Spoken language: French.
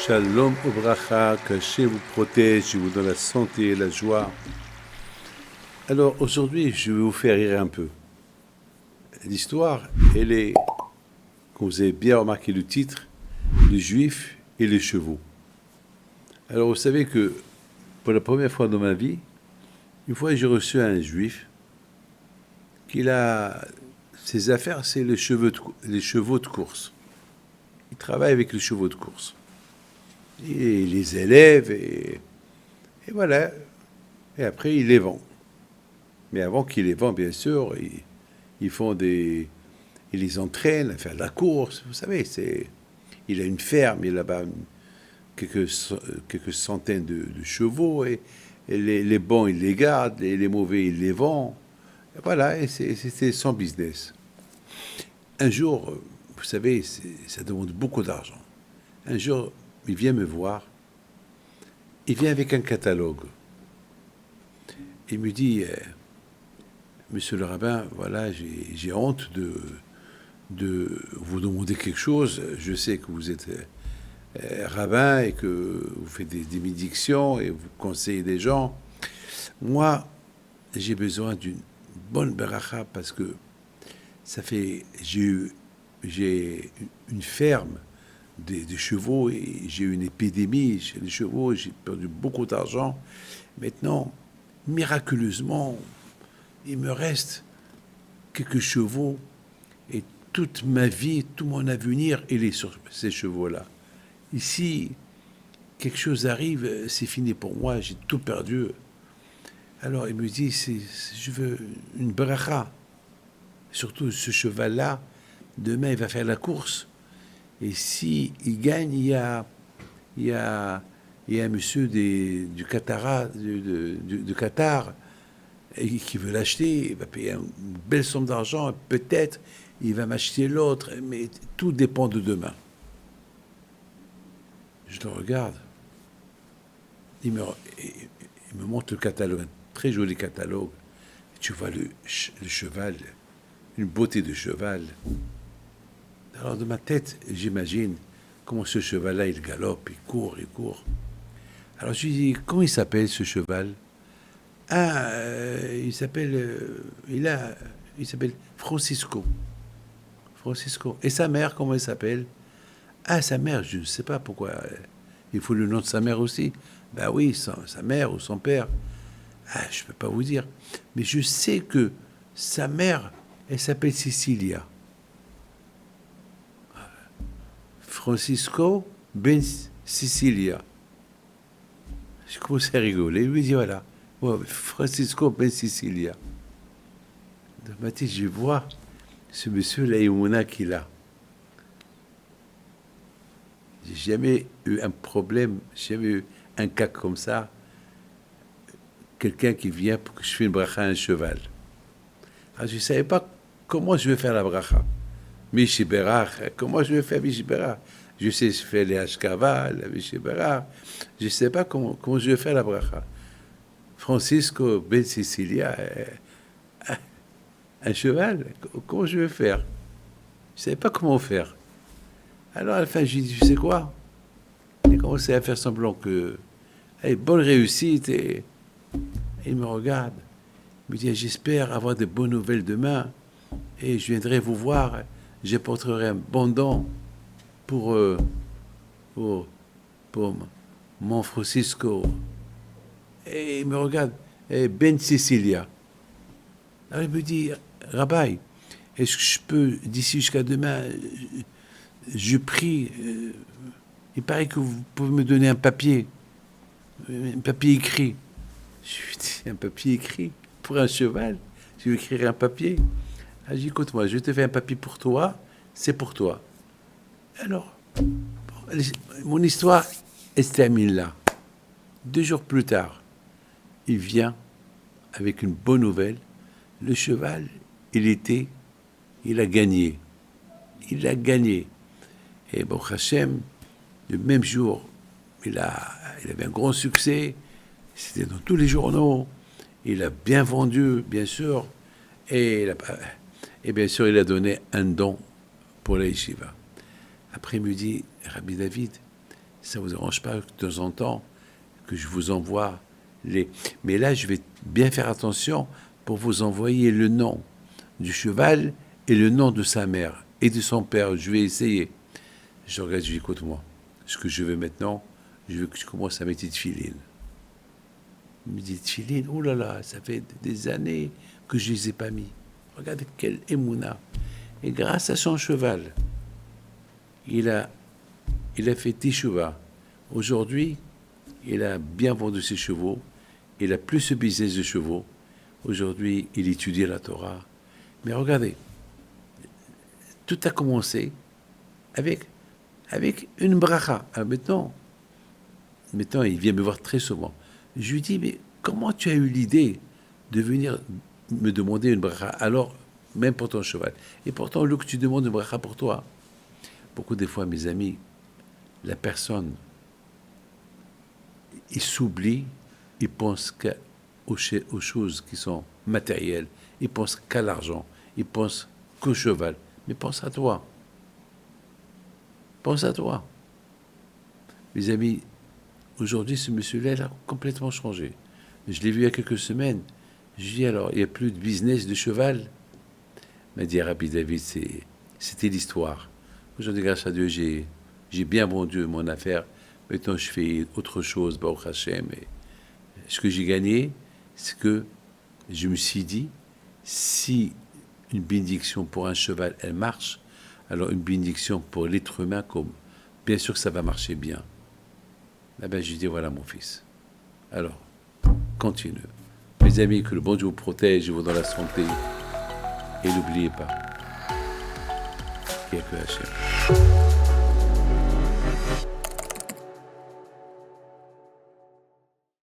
Shalom Obracha, que Hachem vous protège, vous donne la santé et la joie. Alors aujourd'hui, je vais vous faire rire un peu. L'histoire, elle est, comme vous avez bien remarqué le titre, les Juifs et les chevaux. Alors vous savez que pour la première fois dans ma vie, une fois j'ai reçu un Juif qui a ses affaires, c'est les chevaux de course. Il travaille avec les chevaux de course. Il les élève et voilà. Et après, il les vend. Mais avant qu'il les vend, bien sûr, ils font des... Ils les entraînent à faire de la course. Vous savez, il a une ferme, il a là-bas quelques centaines de chevaux. Et les bons, il les garde, et les mauvais, il les vend. Et voilà, et c'est son business. Un jour, vous savez, ça demande beaucoup d'argent. Un jour, il vient me voir. Il vient avec un catalogue. Il me dit, Monsieur le rabbin, voilà, j'ai honte de vous demander quelque chose. Je sais que vous êtes rabbin et que vous faites des bénédictions et vous conseillez des gens. Moi, j'ai besoin d'une bonne beracha parce que j'ai une ferme des chevaux et j'ai eu une épidémie chez les chevaux, j'ai perdu beaucoup d'argent. Maintenant, miraculeusement, il me reste quelques chevaux et toute ma vie, tout mon avenir, il est sur ces chevaux-là. Ici, quelque chose arrive, c'est fini pour moi, j'ai tout perdu. Alors il me dit, je veux une bracha. Surtout ce cheval-là, demain il va faire la course. Et si il gagne, il y a un monsieur du Qatar, du Qatar, et qui veut l'acheter, il va payer une belle somme d'argent, peut-être il va m'acheter l'autre, mais tout dépend de demain. Je le regarde, il me montre le catalogue, un très joli catalogue. Tu vois le cheval, une beauté de cheval. Alors de ma tête, j'imagine comment ce cheval-là, il galope, il court. Alors je lui dis, comment il s'appelle ce cheval? Ah, il s'appelle Francisco. Francisco. Et sa mère, comment elle s'appelle? Ah, sa mère, je ne sais pas pourquoi. Il faut le nom de sa mère aussi. Ben oui, sa mère ou son père. Ah, je ne peux pas vous dire. Mais je sais que sa mère, elle s'appelle Cecilia. Francisco Ben Cecilia. Je commence à rigoler. Il me dit, voilà. Ouais, Francisco Ben Cecilia. Dans ma tête, je vois ce monsieur Laïmouna qu'il a. J'ai jamais eu un problème, jamais eu un cas comme ça. Quelqu'un qui vient pour que je fasse une bracha à un cheval. Alors, je ne savais pas comment je vais faire la bracha. Mishiberach, comment je vais faire Mishiberach? Je sais faire les Hashkava, la Mishiberach. Je ne sais pas comment je vais faire la bracha. Francisco Ben Cecilia, un cheval, comment je vais faire? Je ne savais pas comment faire. Alors à la fin, je lui dis, tu sais quoi? Il a commencé à faire semblant que... Allez, bonne réussite. Et il me regarde. Il me dit, j'espère avoir de bonnes nouvelles demain. Et je viendrai vous voir. J'apporterai un bon don pour mon Francisco. Et il me regarde. Ben Cecilia. Alors il me dit, Rabbi, est-ce que je peux, d'ici jusqu'à demain, je prie, il paraît que vous pouvez me donner un papier écrit. Je lui dis, un papier écrit pour un cheval? Je vais écrire un papier. Ah, j'ai dit, écoute-moi, je te fais un papier pour toi, c'est pour toi. Alors, mon histoire, elle se termine là. 2 jours plus tard, il vient avec une bonne nouvelle. Le cheval, il a gagné. Il a gagné. Et bon, Hachem, le même jour, il avait un grand succès. C'était dans tous les journaux. Il a bien vendu, bien sûr. Et bien sûr, il a donné un don pour la yeshiva. Après, il me dit, Rabbi David, Ça ne vous dérange pas que de temps en temps que je vous envoie les... Mais là, je vais bien faire attention pour vous envoyer le nom du cheval et le nom de sa mère et de son père. Je vais essayer. Je regarde, je dis, écoute-moi, ce que je veux maintenant, je veux que tu commences à mettre des tefilines. Mes tefilines, oh là là, ça fait des années que je ne les ai pas mis. Regarde quel émouna. Et grâce à son cheval, il a fait teshuva. Aujourd'hui, il a bien vendu ses chevaux. Il a plus ce business de chevaux. Aujourd'hui, il étudie la Torah. Mais regardez, tout a commencé avec une bracha. Alors maintenant, il vient me voir très souvent. Je lui dis, mais comment tu as eu l'idée de venir me demander une bracha, alors même pour ton cheval? Et pourtant, Luc, tu demandes une bracha pour toi. Beaucoup des fois, mes amis, la personne, il s'oublie, il pense aux choses qui sont matérielles, il pense qu'à l'argent, il pense qu'au cheval. Mais pense à toi. Pense à toi. Mes amis, aujourd'hui, ce monsieur-là, il a complètement changé. Je l'ai vu il y a quelques semaines. Je lui ai dit, alors, il n'y a plus de business de cheval? Il m'a dit, Rabbi David, c'était l'histoire. Aujourd'hui, grâce à Dieu, j'ai bien vendu mon affaire. Maintenant, je fais autre chose, Baruch Hashem. Et ce que j'ai gagné, c'est que je me suis dit, si une bénédiction pour un cheval, elle marche, alors une bénédiction pour l'être humain, comme bien sûr que ça va marcher bien. Eh bien, je dis, voilà mon fils. Alors, continue. Mes amis, que le bon Dieu vous protège, vous dans la santé. Et n'oubliez pas qu'il n'y a que Hachem.